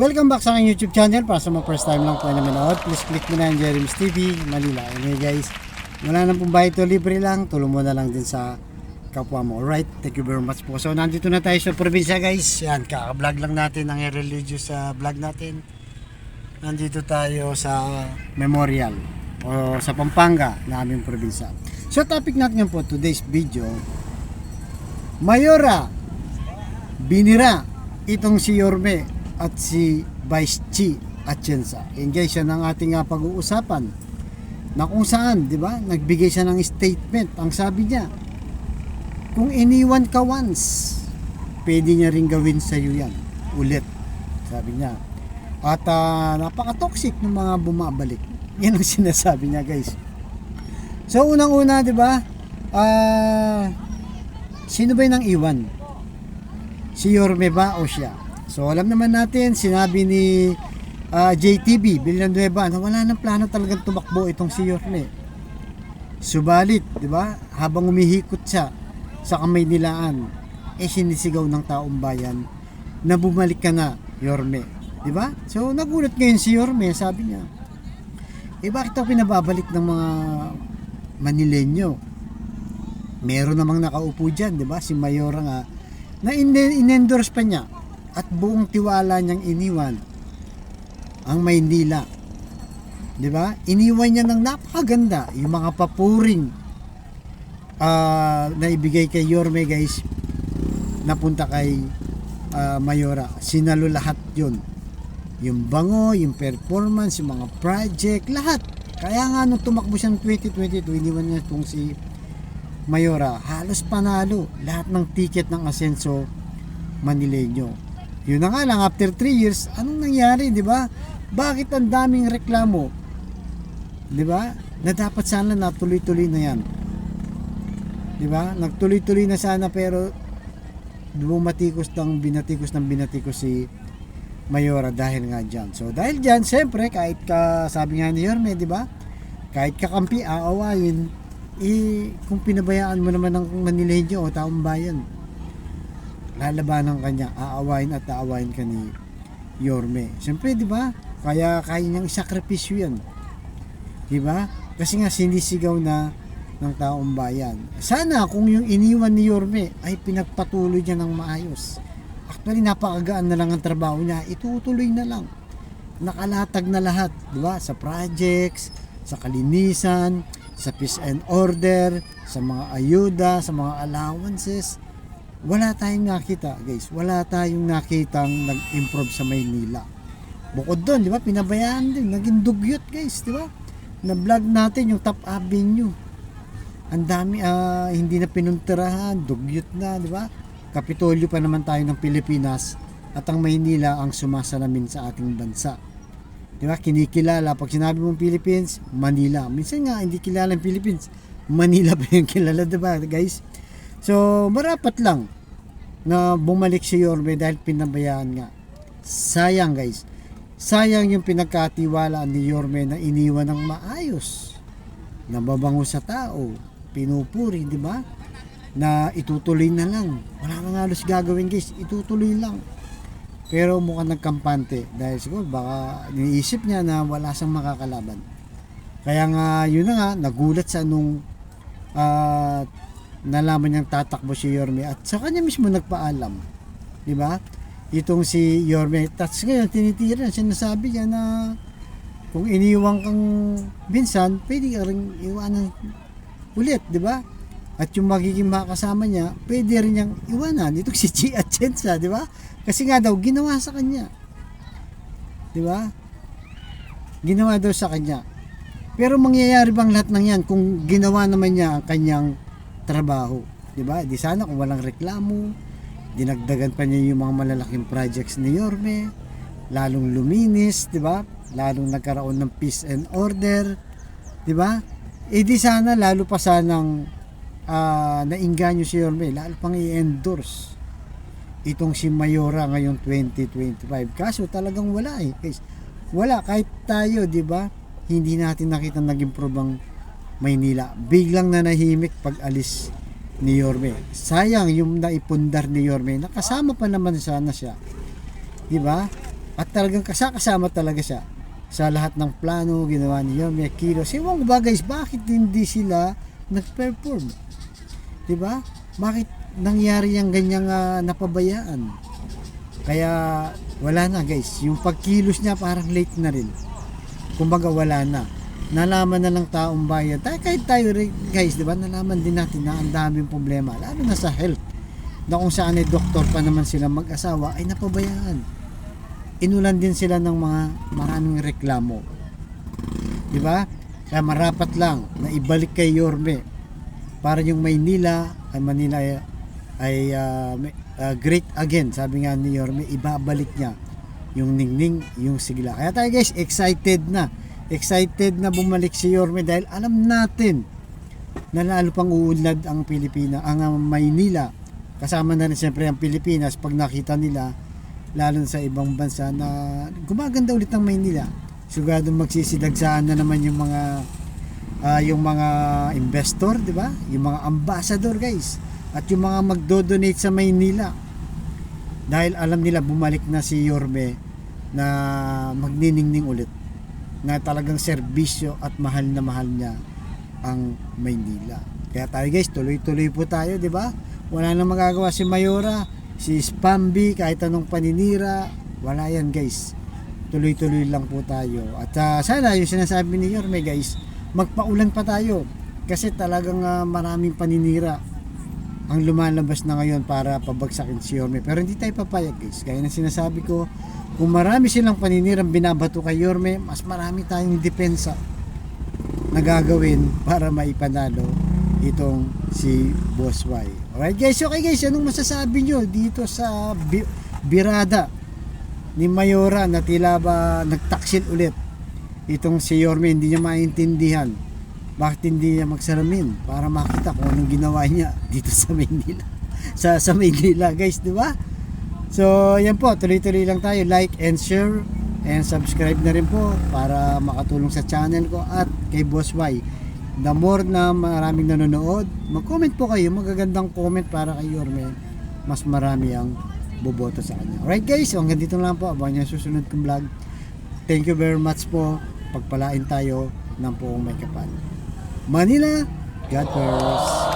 Welcome back sa aking YouTube channel. Para sa mga first time lang po na manood, please click mo na yung Jeremy's TV, Manila. Anyway guys, wala nang pong bayad to, libre lang. Tulong mo na lang din sa kapwa mo. Alright, thank you very much po. So nandito na tayo sa probinsya guys. Yan, kaka-vlog lang natin ang religious vlog natin. Nandito tayo sa Memorial o sa Pampanga na aming probinsya. So topic natin po today's video, Mayora binira itong si Yorme at si Vice Chi Atienza. Engage siya ng ating pag-uusapan na kung saan, di ba, nagbigay siya ng statement. Ang sabi niya, kung iniwan ka once, pwede niya rin gawin sa iyo yan ulit, sabi niya. At napaka-toxic ng mga bumabalik. Yan ang sinasabi niya guys. So unang-una, di ba, sino ba yung nang iwan? Si Yorme ba o siya? So alam naman natin, sinabi ni JTB Villanueva na wala nang plano talagang tumakbo itong si Yorme. Subalit, di ba, habang umihikot siya sa Kamaynilaan, sinisigaw ng taong bayan na bumalik ka na, Yorme. Di ba? So nagulat ngayon si Yorme, sabi niya, bakit ako pinababalik ng mga Manileño? Meron namang nakaupo dyan, di ba? Si Mayora nga, na in-endorse pa niya at buong tiwala niyang iniwan ang Maynila. Di ba? Iniwan niya ng napakaganda yung mga papuring na ibigay kay Yorme guys, napunta kay Mayora. Sinalo lahat yun. Yung bango, yung performance, yung mga project, lahat. Kaya nga nung tumakbo siyang 2022, iniwan niya itong si Mayora, halos panalo lahat ng ticket ng Asenso Manileño. Yun na nga lang, after 3 years, anong nangyari, di ba? Bakit ang daming reklamo? Di ba? Na dapat sana natuloy-tuloy na yan. Di ba? Nagtuloy-tuloy na sana, pero binatikos si Mayora dahil nga dyan. So dahil dyan, siyempre, kahit sabi nga ni Yorme, di ba? Kahit kakampi, aawayin, kung pinabayaan mo naman ng Manileño o taong bayan, lalabanan ka niya, aawayin at aawayin ka ni Yorme. Siyempre, di ba? Kaya niyang isakripisyo yan. Di ba? Kasi nga sinisigaw na ng taong bayan. Sana kung yung iniwan ni Yorme ay pinagpatuloy niya ng maayos. Actually, napakagaan na lang ang trabaho niya. Itutuloy na lang. Nakalatag na lahat, di ba? Sa projects, sa kalinisan, sa peace and order, sa mga ayuda, sa mga allowances. Wala tayong nakita guys, wala tayong nakitang nag-improve sa Maynila. Bukod doon, di ba, pinabayaan din, naging dugyot guys, di ba? Na-vlog natin yung Top Avenue. Ang dami, hindi na pinuntirahan, dugyot na, di ba? Kapitolyo pa naman tayo ng Pilipinas at ang Maynila ang sumasalamin sa ating bansa. Di ba? Kinikilala, pag sinabi mong Philippines, Manila. Minsan nga, hindi kilala ang Philippines, Manila pa yung kilala, di ba guys? So, marapat lang na bumalik si Yorme dahil pinabayaan nga. Sayang guys. Sayang yung pinagkatiwalaan ni Yorme na iniwan ng maayos. Nababango sa tao. Pinupuri, di ba? Na itutuloy na lang. Wala nang halos gagawin guys. Itutuloy lang. Pero mukhang nagkampante. Dahil siguro baka iniisip niya na wala siyang makakalaban. Kaya nga, yun na nga, nagulat sa nung nalaman niyang tatakbo si Yorme at sa kanya mismo nagpaalam, di ba? Itong si Yorme, touch ngayon tinitira, sinasabi niya na kung iniwan kang Binsan, pwede ka rin iwanan ulit, di ba? At yung magiging makasama niya, pwede rin niyang iwanan. Itong si Chi Atienza, di ba? Kasi nga daw ginawa sa kanya, di ba? Ginawa daw sa kanya. Pero mangyayari bang lahat ng yan kung ginawa naman niya ang kanyang trabaho, di ba? Di sana kung walang reklamo, dinagdagan pa niya yung mga malalaking projects ni Yorme, lalong luminis, di ba? Lalong nagkaroon ng peace and order, di ba? Di sana lalo pa sanang nainganyo si Yorme, lalo pang i-endorse itong si Mayora ngayong 2025. Kaso talagang wala guys. Wala, kahit tayo, di ba? Hindi natin nakita nag-improve ang Maynila. Biglang nanahimik pag alis ni Yorme. Sayang yung naipundar ni Yorme. Nakasama pa naman sana siya. Di ba? At talagang kasama talaga siya sa lahat ng plano ginawa ni Yorme, kilos. Ewan ko ba guys, bakit hindi sila nag-perform? Diba? Bakit nangyari yung ganyang napabayaan? Kaya wala na guys, yung pagkilos niya parang late na rin. Kumbaga wala na. Nalaman na ng taong bayan. Kahit tayo guys, di ba? Nalaman din natin na ang daming problema, lalo na sa health. Na kung saan ay doktor pa naman sila mag-asawa ay napabayaan. Inulan din sila ng mga maraming reklamo. Di ba? Kaya marapat lang na ibalik kay Yorme para yung Manila ay great again. Sabi nga ni Yorme, ibabalik niya yung ningning, yung sigla. Kaya tayo guys, excited na bumalik si Yorme dahil alam natin na lalo pang uunlad ang Maynila. Kasama na rin siyempre ang Pilipinas pag nakita nila, lalo sa ibang bansa na gumaganda ulit ang Maynila. Sugadong magsisidagsaan na naman yung mga investor, di ba? Yung mga ambassador guys, at yung mga magdo-donate sa Maynila. Dahil alam nila bumalik na si Yorme na magniningning ulit, na talagang serbisyo at mahal na mahal niya ang Maynila. Kaya tayo guys, tuloy-tuloy po tayo, di ba? Wala nang magagawa si Mayora, si Spamby, kahit anong paninira, wala yan guys. Tuloy-tuloy lang po tayo. At sana yung sinasabi ni Yorme guys, magpaulan pa tayo. Kasi talagang maraming paninira ang lumalabas na ngayon para pabagsakin si Yorme. Pero hindi tayo papayag guys. Kaya na sinasabi ko, kung marami silang paninirang binabato kay Yorme, mas marami tayong depensa na gagawin para maipanalo itong si Boss Y. Alright guys, okay guys, anong masasabi nyo dito sa birada ni Mayora na tila ba nagtaksil ulit itong si Yorme? Hindi niya maintindihan bakit hindi niya magsalamin para makita kung anong ginawa niya dito sa Maynila. sa Maynila guys, di ba? So yan po, tuloy-tuloy lang tayo. Like and share and subscribe na rin po para makatulong sa channel ko at kay Boss Y. The more na maraming nanonood, mag-comment po kayo, magagandang comment para kay Yorme, mas marami ang boboto sa kanya. Alright guys, hanggang dito lang po, abangan nyo susunod kong vlog. Thank you very much po. Pagpalain tayo ng buong may kapal. Manila, God first.